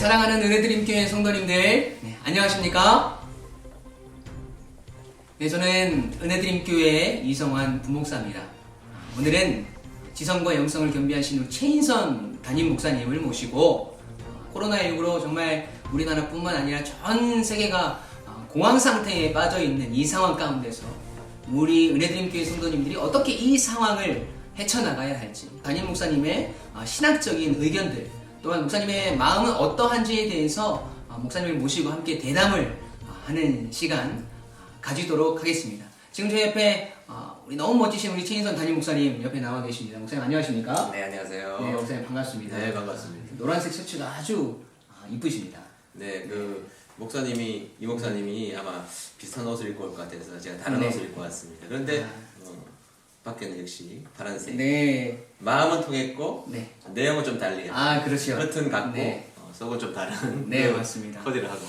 사랑하는 은혜드림교회 성도님들, 안녕하십니까? 네, 저는 은혜드림교회 이성환 부목사입니다. 오늘은 지성과 영성을 겸비하신 우리 최인선 담임 목사님을 모시고 코로나19로 정말 우리나라뿐만 아니라 전 세계가 공황 상태에 빠져있는 이 상황 가운데서 우리 은혜드림교회 성도님들이 어떻게 이 상황을 헤쳐나가야 할지, 담임 목사님의 신학적인 의견들, 또한 목사님의 마음은 어떠한지에 대해서 목사님을 모시고 함께 대담을 하는 시간 가지도록 하겠습니다. 지금 제 옆에 우리 너무 멋지신 우리 최인선 담임 목사님 옆에 나와 계십니다. 목사님 안녕하십니까? 네, 안녕하세요. 네, 목사님 반갑습니다. 네, 반갑습니다. 노란색 셔츠가 아주 이쁘십니다. 네, 이 목사님이 아마 비슷한 옷을 입고 올 것 같아서 제가 다른 네. 옷을 입고 왔습니다. 그런데 밖에는 역시 파란색. 네. 마음은 통했고 네. 내용은 좀 달리요. 그렇죠. 겉은 같고 네. 속은 좀 다른. 네, 맞습니다. 코디를 하고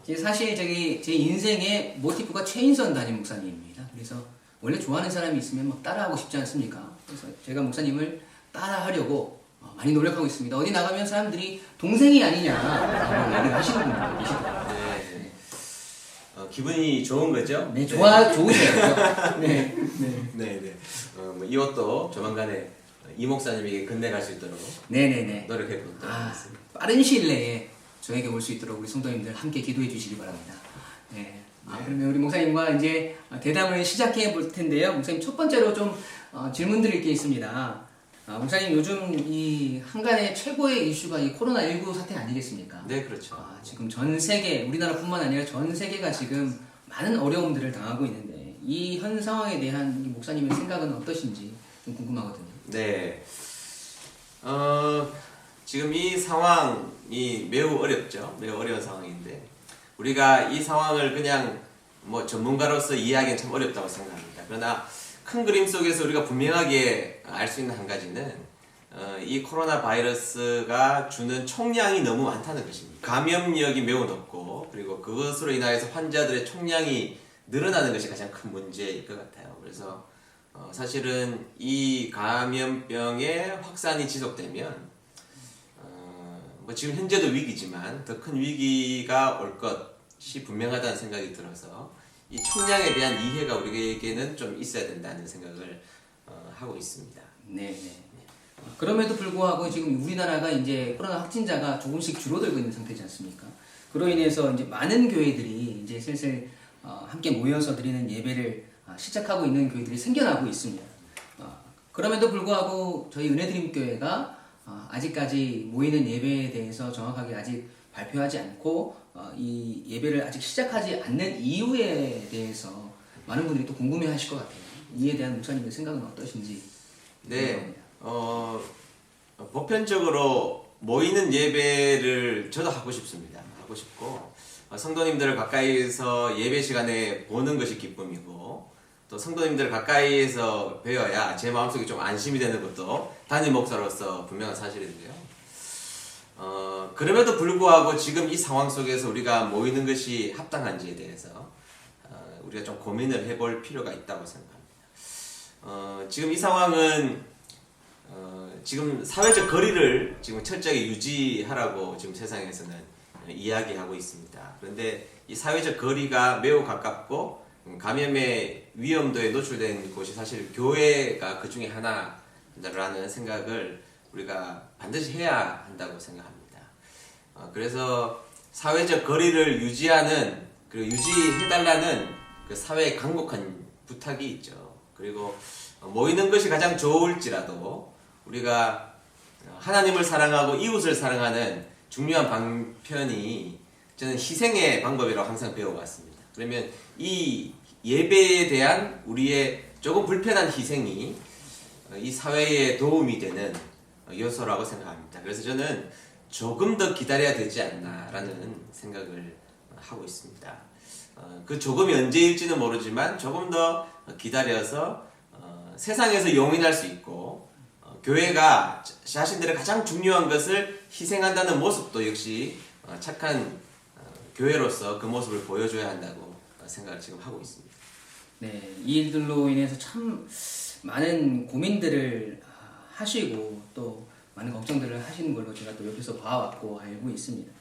있네요. 사실 제 인생의 모티프가 최인선 담임 목사님입니다. 그래서 원래 좋아하는 사람이 있으면 막 따라하고 싶지 않습니까? 그래서 제가 목사님을 따라하려고 많이 노력하고 있습니다. 어디 나가면 사람들이 동생이 아니냐라고 얘기를 하시는 분들도 계시더라고요. 네. 기분이 좋은 거죠? 네, 좋으세요. 네, 네. 이 옷도 조만간에 이 목사님에게 건네갈 수 있도록 네네네. 노력해 보도록 하겠습니다. 빠른 시일 내에 저에게 올 수 있도록 우리 성도님들 함께 기도해 주시기 바랍니다. 네. 그러면 우리 목사님과 이제 대담을 시작해 볼 텐데요. 목사님 첫 번째로 좀 질문 드릴 게 있습니다. 목사님 요즘 이 한간의 최고의 이슈가 이 코로나19 사태 아니겠습니까? 네, 그렇죠. 지금 전 세계, 우리나라뿐만 아니라 전 세계가 지금 많은 어려움들을 당하고 있는데 이 현 상황에 대한 이 목사님의 생각은 어떠신지 좀 궁금하거든요. 네. 지금 이 상황이 매우 어렵죠. 매우 어려운 상황인데 우리가 이 상황을 그냥 전문가로서 이해하기는 참 어렵다고 생각합니다. 그러나 큰 그림 속에서 우리가 분명하게 알 수 있는 한 가지는 이 코로나 바이러스가 주는 총량이 너무 많다는 것입니다. 감염력이 매우 높고 그리고 그것으로 인하여서 환자들의 총량이 늘어나는 것이 가장 큰 문제일 것 같아요. 그래서 사실은 이 감염병의 확산이 지속되면 지금 현재도 위기지만 더 큰 위기가 올 것이 분명하다는 생각이 들어서 이 총량에 대한 이해가 우리에게는 좀 있어야 된다는 생각을 하고 있습니다. 네. 그럼에도 불구하고 지금 우리나라가 이제 코로나 확진자가 조금씩 줄어들고 있는 상태지 않습니까? 그로 인해서 이제 많은 교회들이 이제 슬슬 함께 모여서 드리는 예배를 시작하고 있는 교회들이 생겨나고 있습니다. 그럼에도 불구하고 저희 은혜드림교회가 아직까지 모이는 예배에 대해서 정확하게 아직 발표하지 않고 이 예배를 아직 시작하지 않는 이유에 대해서 많은 분들이 또 궁금해하실 것 같아요. 이에 대한 목사님의 생각은 어떠신지? 네, 보편적으로 모이는 예배를 저도 하고 싶습니다. 하고 싶고 성도님들을 가까이에서 예배 시간에 보는 것이 기쁨이고 또 성도님들을 가까이에서 뵈어야 제 마음속에 좀 안심이 되는 것도 담임 목사로서 분명한 사실인데요. 그럼에도 불구하고 지금 이 상황 속에서 우리가 모이는 것이 합당한지에 대해서 우리가 좀 고민을 해볼 필요가 있다고 생각합니다. 지금 이 상황은 지금 사회적 거리를 지금 철저하게 유지하라고 지금 세상에서는 이야기하고 있습니다. 그런데 이 사회적 거리가 매우 가깝고 감염의 위험도에 노출된 곳이 사실 교회가 그 중에 하나라는 생각을 우리가 반드시 해야 한다고 생각합니다. 그래서 사회적 거리를 유지하는, 그리고 유지해달라는 그 사회의 간곡한 부탁이 있죠. 그리고 모이는 것이 가장 좋을지라도 우리가 하나님을 사랑하고 이웃을 사랑하는 중요한 방편이 저는 희생의 방법이라고 항상 배워왔습니다. 그러면 이 예배에 대한 우리의 조금 불편한 희생이 이 사회에 도움이 되는 요소라고 생각합니다. 그래서 저는 조금 더 기다려야 되지 않나라는 생각을 하고 있습니다. 그 조금이 언제일지는 모르지만 조금 더 기다려서 세상에서 용인할 수 있고 교회가 자신들의 가장 중요한 것을 희생한다는 모습도 역시 착한 교회로서 그 모습을 보여줘야 한다고 생각을 지금 하고 있습니다. 네, 이 일들로 인해서 참 많은 고민들을 하시고 또 많은 걱정들을 하시는 걸로 제가 또 옆에서 봐왔고 알고 있습니다.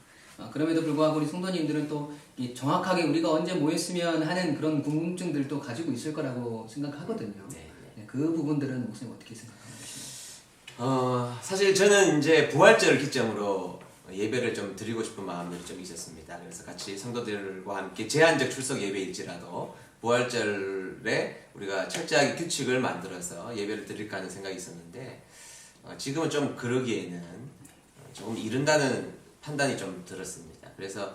그럼에도 불구하고 우리 성도님들은 또 이 정확하게 우리가 언제 모였으면 하는 그런 궁금증들도 가지고 있을 거라고 생각하거든요. 네. 네, 그 부분들은 목사님 어떻게 생각하고 계시나요? 사실 저는 이제 부활절을 기점으로 예배를 좀 드리고 싶은 마음이 좀 있었습니다. 그래서 같이 성도들과 함께 제한적 출석 예배일지라도 부활절에 우리가 철저하게 규칙을 만들어서 예배를 드릴까 하는 생각이 있었는데 지금은 좀 그러기에는 조금 이른다는 판단이 좀 들었습니다. 그래서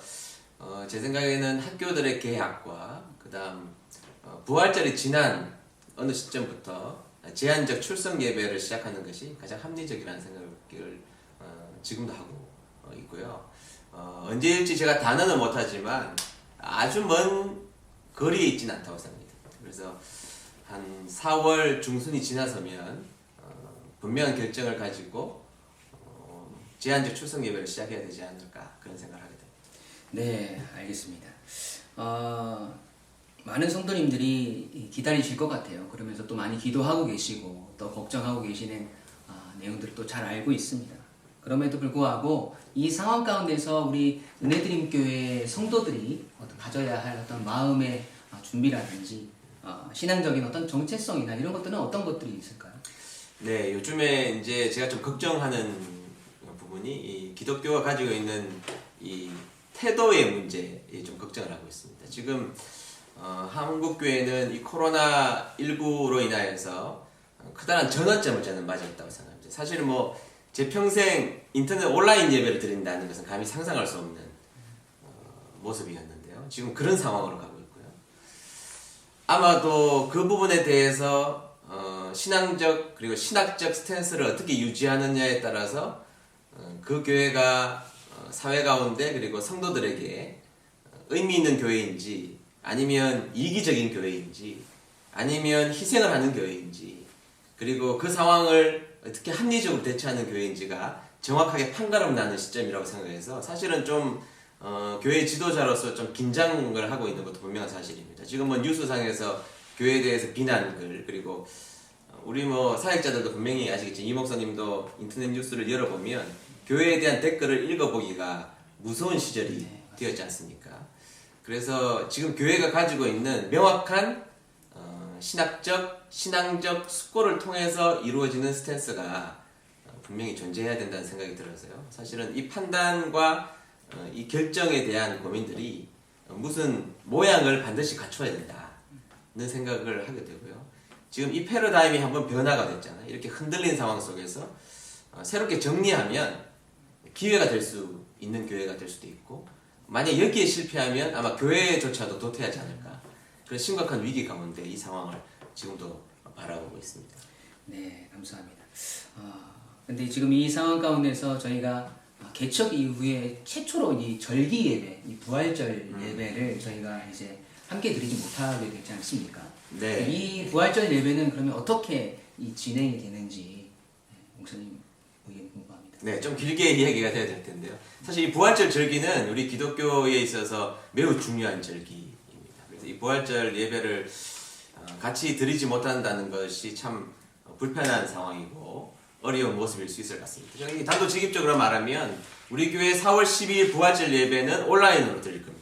제 생각에는 학교들의 개학과 그다음 부활절이 지난 어느 시점부터 제한적 출석 예배를 시작하는 것이 가장 합리적이라는 생각을 지금도 하고 있고요. 언제일지 제가 단언은 못하지만 아주 먼 거리에 있지는 않다고 생각합니다. 그래서 한 4월 중순이 지나서면 분명한 결정을 가지고 제한적 출석 예배를 시작해야 되지 않을까 그런 생각을 하게 됩니다. 네, 알겠습니다. 많은 성도님들이 기다리실 것 같아요. 그러면서 또 많이 기도하고 계시고 또 걱정하고 계시는 내용들을 또 잘 알고 있습니다. 그럼에도 불구하고 이 상황 가운데서 우리 은혜드림교회 성도들이 가져야 할 어떤 마음의 준비라든지 신앙적인 어떤 정체성이나 이런 것들은 어떤 것들이 있을까요? 네, 요즘에 이제 제가 좀 걱정하는 부분이 이 기독교가 가지고 있는 이 태도의 문제에 좀 걱정을 하고 있습니다. 지금 한국 교회는 이 코로나19로 인하여서 커다란 전환점을 저는 맞이했다고 생각합니다. 사실은 뭐 제 평생 인터넷 온라인 예배를 드린다는 것은 감히 상상할 수 없는 모습이었는데요. 지금 그런 상황으로 가고 있고요. 아마도 그 부분에 대해서 신앙적 그리고 신학적 스탠스를 어떻게 유지하느냐에 따라서 그 교회가 사회 가운데 그리고 성도들에게 의미 있는 교회인지 아니면 이기적인 교회인지 아니면 희생을 하는 교회인지 그리고 그 상황을 어떻게 합리적으로 대처하는 교회인지가 정확하게 판가름 나는 시점이라고 생각해서 사실은 좀 교회 지도자로서 좀 긴장을 하고 있는 것도 분명한 사실입니다. 지금 뭐 뉴스상에서 교회에 대해서 비난글 그리고 우리 뭐 사역자들도 분명히 아시겠지만 이 목사님도 인터넷 뉴스를 열어보면 교회에 대한 댓글을 읽어보기가 무서운 시절이 되었지 않습니까? 그래서 지금 교회가 가지고 있는 명확한 신앙적 숙고를 통해서 이루어지는 스탠스가 분명히 존재해야 된다는 생각이 들어서요. 사실은 이 판단과 이 결정에 대한 고민들이 무슨 모양을 반드시 갖춰야 된다는 생각을 하게 되고요. 지금 이 패러다임이 한번 변화가 됐잖아요. 이렇게 흔들린 상황 속에서 새롭게 정리하면 기회가 될 수 있는 교회가 될 수도 있고 만약 여기에 실패하면 아마 교회조차도 도태하지 않을까 그런 심각한 위기 가운데 이 상황을 지금도 바라보고 있습니다. 네, 감사합니다. 근데 지금 이 상황 가운데서 저희가 개척 이후에 최초로 이 절기 예배, 이 부활절 예배를 저희가 이제 함께 드리지 못하게 되지 않습니까? 네. 이 부활절 예배는 그러면 어떻게 이 진행이 되는지 목사님 의견 궁금합니다. 네, 좀 길게 이야기가 돼야 될 텐데요. 사실 이 부활절 절기는 우리 기독교에 있어서 매우 중요한 절기입니다. 그래서 이 부활절 예배를 같이 드리지 못한다는 것이 참 불편한 상황이고 어려운 모습일 수 있을 것 같습니다. 저희 단도직입적으로 말하면 우리 교회 4월 12일 부활절 예배는 온라인으로 드릴 겁니다.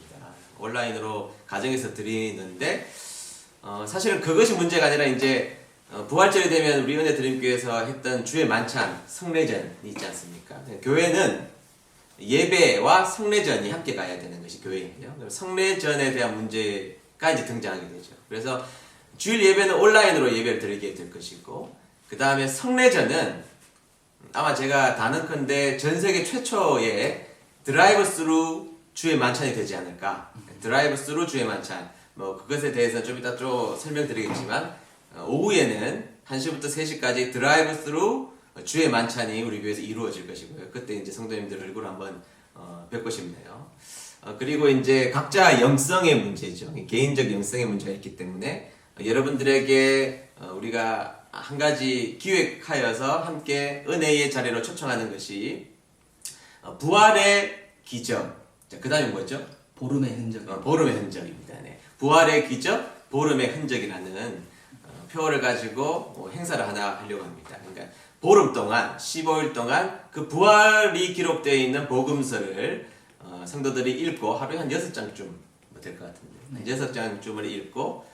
온라인으로 가정에서 드리는데 사실은 그것이 문제가 아니라 이제 부활절이 되면 우리 은혜드림교회에서 했던 주의 만찬 성례전이 있지 않습니까? 교회는 예배와 성례전이 함께 가야 되는 것이 교회인데요. 성례전에 대한 문제가 이제 등장하게 되죠. 그래서 주일 예배는 온라인으로 예배를 드리게 될 것이고 그 다음에 성례전은 아마 제가 단언컨대 전 세계 최초의 드라이브 스루 주의 만찬이 되지 않을까. 드라이브 스루 주의 만찬 뭐 그것에 대해서 좀 이따 좀 설명드리겠지만 오후에는 1시부터 3시까지 드라이브 스루 주의 만찬이 우리 교회에서 이루어질 것이고요. 그때 이제 성도님들 얼굴 한번 뵙고 싶네요. 그리고 이제 각자 영성의 문제죠. 개인적 영성의 문제가 있기 때문에 여러분들에게 우리가 한 가지 기획하여서 함께 은혜의 자리로 초청하는 것이 부활의 기적. 자, 그 다음에 뭐죠? 보름의 흔적. 보름의 흔적입니다. 네. 부활의 기적, 보름의 흔적이라는 표어를 가지고 행사를 하나 하려고 합니다. 그러니까 보름 동안 15일 동안 그 부활이 기록되어 있는 복음서를 성도들이 읽고 하루에 한 6장쯤 될 것 같은데 네. 6장쯤을 읽고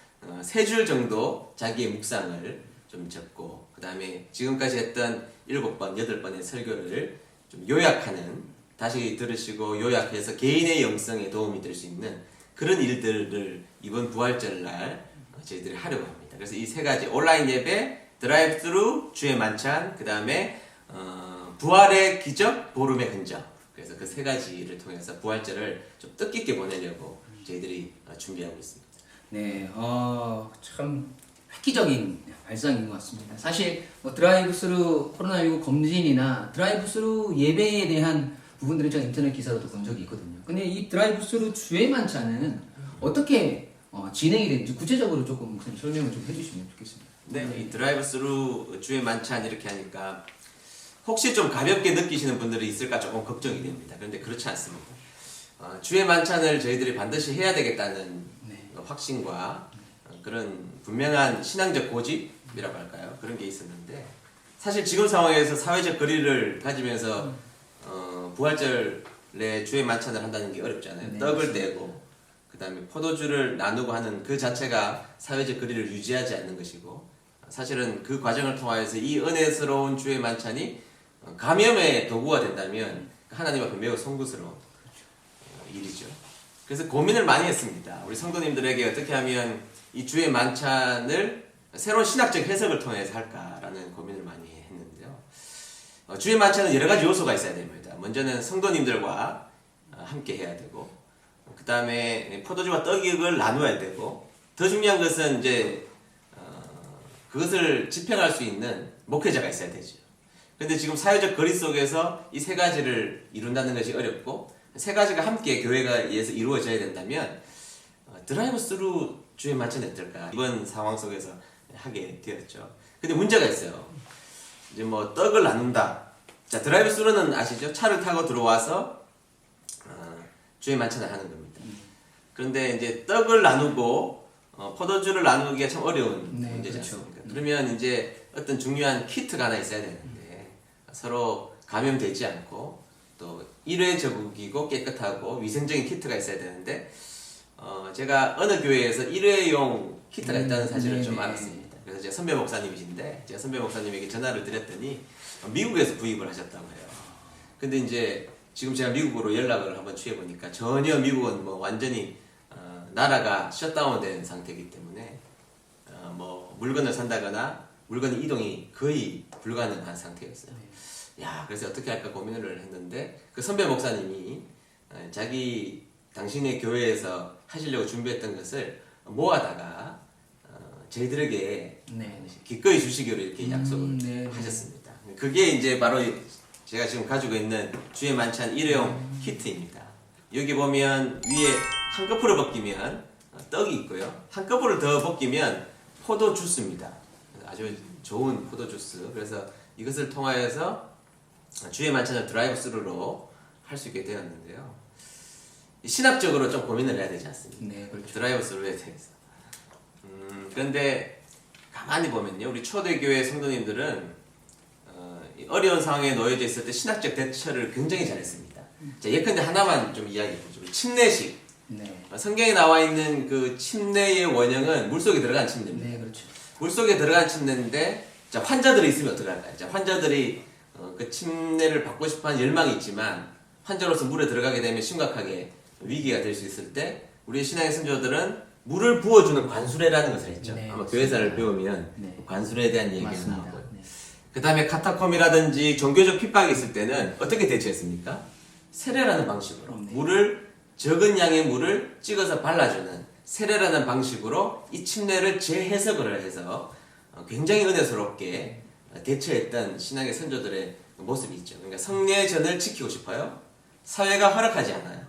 3줄 정도 자기의 묵상을 좀 적고 그 다음에 지금까지 했던 7번, 8번의 설교를 좀 요약하는 다시 들으시고 요약해서 개인의 영성에 도움이 될 수 있는 그런 일들을 이번 부활절날 저희들이 하려고 합니다. 그래서 이 세 가지 온라인 예배, 드라이브스루, 주의 만찬, 그 다음에 부활의 기적, 보름의 흔적. 그래서 그 세 가지를 통해서 부활절을 좀 뜻깊게 보내려고 저희들이 준비하고 있습니다. 네, 참 획기적인 발상인 것 같습니다. 사실 뭐 드라이브스루 코로나19 검진이나 드라이브스루 예배에 대한 부분들은 제가 인터넷 기사로도 본 적이 있거든요. 근데 이 드라이브스루 주의 만찬은 어떻게 진행이 되는지 구체적으로 조금 목사님 설명을 좀 해주시면 좋겠습니다. 네, 이 드라이브스루 주의 만찬 이렇게 하니까 혹시 좀 가볍게 느끼시는 분들이 있을까 조금 걱정이 됩니다. 그런데 그렇지 않습니다. 주의 만찬을 저희들이 반드시 해야 되겠다는 확신과 그런 분명한 신앙적 고집이라고 할까요? 그런 게 있었는데 사실 지금 상황에서 사회적 거리를 가지면서 부활절에 주의 만찬을 한다는 게 어렵잖아요. 네, 떡을 떼고 그 다음에 포도주를 나누고 하는 그 자체가 사회적 거리를 유지하지 않는 것이고 사실은 그 과정을 통하여서 이 은혜스러운 주의 만찬이 감염의 도구가 된다면 하나님 앞에 매우 송구스러운 일이죠. 그래서 고민을 많이 했습니다. 우리 성도님들에게 어떻게 하면 이 주의 만찬을 새로운 신학적 해석을 통해서 할까라는 고민을 많이 했는데요. 주의 만찬은 여러 가지 요소가 있어야 됩니다. 먼저는 성도님들과 함께 해야 되고, 그 다음에 포도주와 떡을 나누어야 되고, 더 중요한 것은 이제 그것을 집행할 수 있는 목회자가 있어야 되죠. 근데 지금 사회적 거리 속에서 이 세 가지를 이룬다는 것이 어렵고, 세 가지가 함께 교회가 의해서 이루어져야 된다면 드라이브스루 주의 만찬이 어떨까 이번 상황 속에서 하게 되었죠. 근데 문제가 있어요. 이제 뭐 떡을 나눈다. 자, 드라이브스루는 아시죠? 차를 타고 들어와서 주의 만찬을 하는 겁니다. 그런데 이제 떡을 나누고 포도주를 나누기가 참 어려운 문제지 그렇죠. 않습니까? 그러면 이제 어떤 중요한 키트가 하나 있어야 되는데 서로 감염되지 않고 또 일회적이고 깨끗하고 위생적인 키트가 있어야 되는데 제가 어느 교회에서 일회용 키트가 있다는 사실을 좀 알았습니다. 그래서 제가 선배 목사님이신데 제가 선배 목사님에게 전화를 드렸더니 미국에서 구입을 하셨다고 해요. 근데 이제 지금 제가 미국으로 연락을 한번 취해보니까 전혀 미국은 뭐 완전히 나라가 셧다운된 상태이기 때문에 뭐 물건을 산다거나 물건 이동이 거의 불가능한 상태였어요. 야, 그래서 어떻게 할까 고민을 했는데 그 선배 목사님이 자기 당신의 교회에서 하시려고 준비했던 것을 모아다가 저희들에게 기꺼이 주시기로 이렇게 약속을 하셨습니다. 그게 이제 바로 제가 지금 가지고 있는 주의 만찬 일회용 키트입니다. 여기 보면 위에 한꺼풀을 벗기면 떡이 있고요. 한꺼풀을 더 벗기면 포도 주스입니다. 아주 좋은 포도 주스. 그래서 이것을 통하여서 주의 만찬을 드라이브스루로 할 수 있게 되었는데요. 신학적으로 좀 고민을 해야 되지 않습니까? 네, 그렇죠. 드라이브스루에 대해서. 그런데 가만히 보면요, 우리 초대교회 성도님들은 어려운 상황에 놓여져 있을 때 신학적 대처를 굉장히 잘했습니다. 자, 예컨대 하나만 좀 이야기해보죠. 침례식. 성경에 나와 있는 그 침례의 원형은 물속에 들어간 침례입니다. 네, 그렇죠. 물속에 들어간 침례인데, 자, 환자들이 있으면 어떡할까요? 자, 환자들이 그 침례를 받고 싶어하는 열망이 있지만 환자로서 물에 들어가게 되면 심각하게 위기가 될 수 있을 때 우리 신앙의 선조들은 물을 부어주는 관수례라는 것을 했죠. 아마 교회사를 배우면 관수례에 대한 얘기가 나오고 그 다음에 카타콤이라든지 종교적 핍박이 있을 때는 어떻게 대처했습니까? 세례라는 방식으로 물을 적은 양의 물을 찍어서 발라주는 세례라는 방식으로 이 침례를 재해석을 해서 굉장히 은혜스럽게 대처했던 신앙의 선조들의 모습이 있죠. 그러니까 성례전을 지키고 싶어요. 사회가 허락하지 않아요.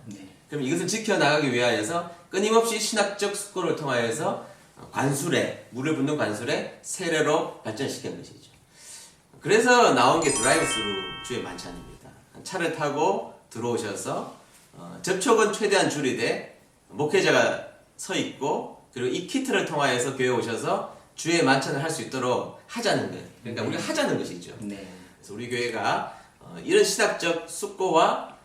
그럼 이것을 지켜나가기 위하여서 끊임없이 신학적 숙고를 통하여서 관수례, 물을 붓는 관수례, 세례로 발전시킨 것이죠. 그래서 나온 게 드라이브스루 주의 만찬입니다. 차를 타고 들어오셔서 접촉은 최대한 줄이되 목회자가 서 있고 그리고 이 키트를 통하여서 교회에 오셔서 주의 만찬을 할 수 있도록 하자는 것. 그러니까 우리가 하자는 것이죠. 그래서 우리 교회가 이런 신학적 숙고와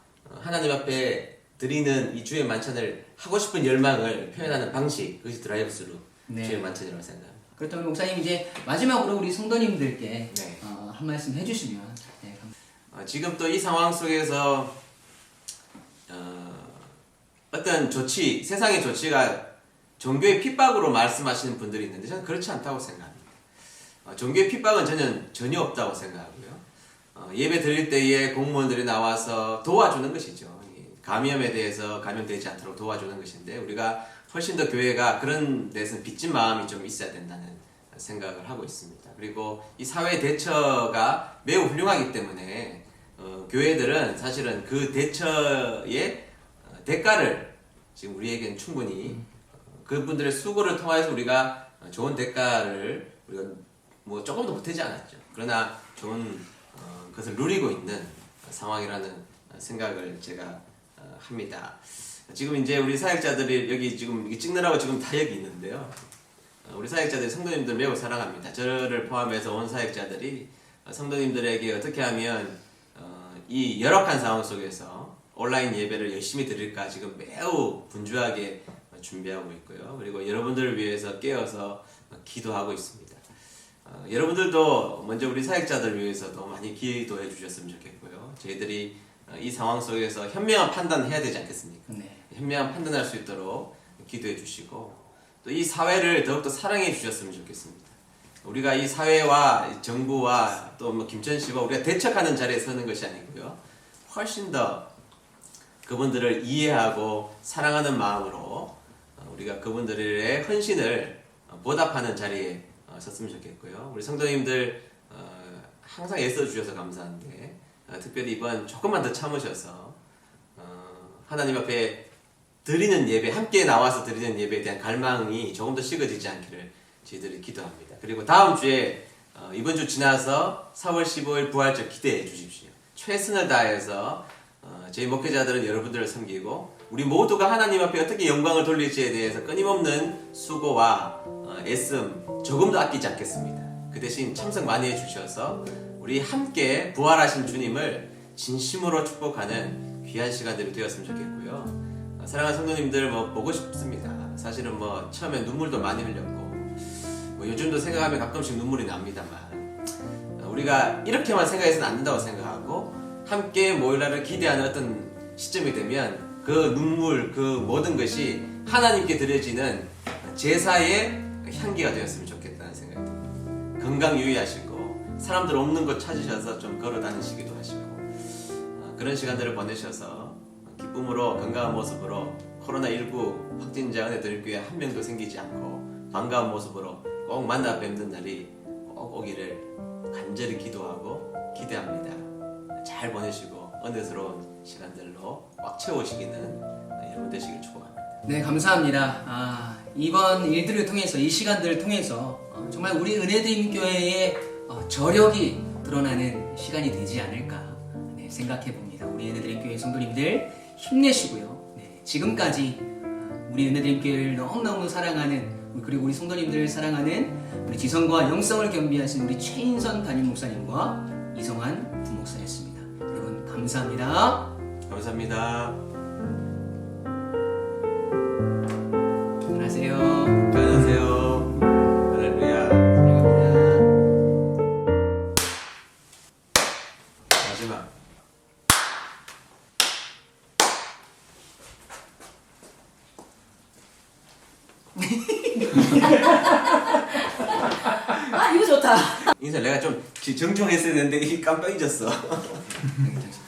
하나님 앞에 드리는 이 주의 만찬을 하고 싶은 열망을 표현하는 방식, 그것이 드라이브스루 네. 주의 만찬이라고 생각합니다. 그렇다면 목사님 이제 마지막으로 우리 성도님들께 네. 한 말씀 해주시면 네, 지금 또 이 상황 속에서 어떤 조치, 세상의 조치가 종교의 핍박으로 말씀하시는 분들이 있는데 저는 그렇지 않다고 생각합니다. 종교의 핍박은 전혀 없다고 생각하고요. 예배 드릴 때에 공무원들이 나와서 도와주는 것이죠. 이 감염에 대해서 감염되지 않도록 도와주는 것인데 우리가 훨씬 더 교회가 그런 데서 빚진 마음이 좀 있어야 된다는 생각을 하고 있습니다. 그리고 이 사회 대처가 매우 훌륭하기 때문에 교회들은 사실은 그 대처의 대가를 지금 우리에겐 충분히 그분들의 수고를 통해서 우리가 좋은 대가를 우리가 뭐 조금도 못하지 않았죠. 그러나 좋은 그것을 누리고 있는 상황이라는 생각을 제가 합니다. 지금 이제 우리 사역자들이 여기 지금 찍느라고 지금 다 여기 있는데요. 우리 사역자들이 성도님들 매우 사랑합니다. 저를 포함해서 온 사역자들이 성도님들에게 어떻게 하면 이 열악한 상황 속에서 온라인 예배를 열심히 드릴까 지금 매우 분주하게 준비하고 있고요. 그리고 여러분들을 위해서 깨어서 기도하고 있습니다. 여러분들도 먼저 우리 사역자들 위해서도 많이 기도해 주셨으면 좋겠고요. 저희들이 이 상황 속에서 현명한 판단을 해야 되지 않겠습니까? 네. 현명한 판단할 수 있도록 기도해 주시고 또 이 사회를 더욱더 사랑해 주셨으면 좋겠습니다. 우리가 이 사회와 정부와 또 뭐 김천시와 우리가 대척하는 자리에 서는 것이 아니고요. 훨씬 더 그분들을 이해하고 사랑하는 마음으로 우리가 그분들의 헌신을 보답하는 자리에 섰으면 좋겠고요. 우리 성도님들 항상 애써주셔서 감사한데 특별히 이번 조금만 더 참으셔서 하나님 앞에 드리는 예배, 함께 나와서 드리는 예배에 대한 갈망이 조금 더 식어지지 않기를 저희들이 기도합니다. 그리고 다음 주에 이번 주 지나서 4월 15일 부활절 기대해 주십시오. 최선을 다해서 저희 목회자들은 여러분들을 섬기고 우리 모두가 하나님 앞에 어떻게 영광을 돌릴지에 대해서 끊임없는 수고와 애씀 조금도 아끼지 않겠습니다. 그 대신 참석 많이 해주셔서 우리 함께 부활하신 주님을 진심으로 축복하는 귀한 시간들이 되었으면 좋겠고요. 사랑하는 성도님들 뭐 보고 싶습니다. 사실은 뭐 처음에 눈물도 많이 흘렸고 뭐 요즘도 생각하면 가끔씩 눈물이 납니다만 우리가 이렇게만 생각해서는 안 된다고 생각하고 함께 모일 날을 기대하는 어떤 시점이 되면 그 눈물, 그 모든 것이 하나님께 드려지는 제사의 향기가 되었으면 좋겠다는 생각이 듭니다. 건강 유의하시고 사람들 없는 곳 찾으셔서 좀 걸어 다니시기도 하시고 그런 시간들을 보내셔서 기쁨으로 건강한 모습으로 코로나19 확진자 은혜드릴교회 한 명도 생기지 않고 반가운 모습으로 꼭 만나 뵙는 날이 꼭 오기를 간절히 기도하고 기대합니다. 잘 보내시고 은혜스러운 시간들로 꽉 채우시기는 여러분 되시길 축복합니다. 네, 감사합니다. 이번 일들을 통해서 이 시간들을 통해서 정말 우리 은혜드림 교회의 저력이 드러나는 시간이 되지 않을까 생각해 봅니다. 우리 은혜드림 교회 성도님들 힘내시고요. 네, 지금까지 우리 은혜드림 교회를 너무너무 사랑하는 그리고 우리 성도님들을 사랑하는 우리 지성과 영성을 겸비하신 우리 최인선 담임 목사님과 이성환 부목사였습니다. 여러분 감사합니다. 감사합니다. 안녕하세요. 안녕하세요. 할렐루야. 사랑합니다. 마지막. 이거 좋다. 인사 내가 좀 정중했어야 되는데 이게 깜빡 잊었어. 괜찮습니다.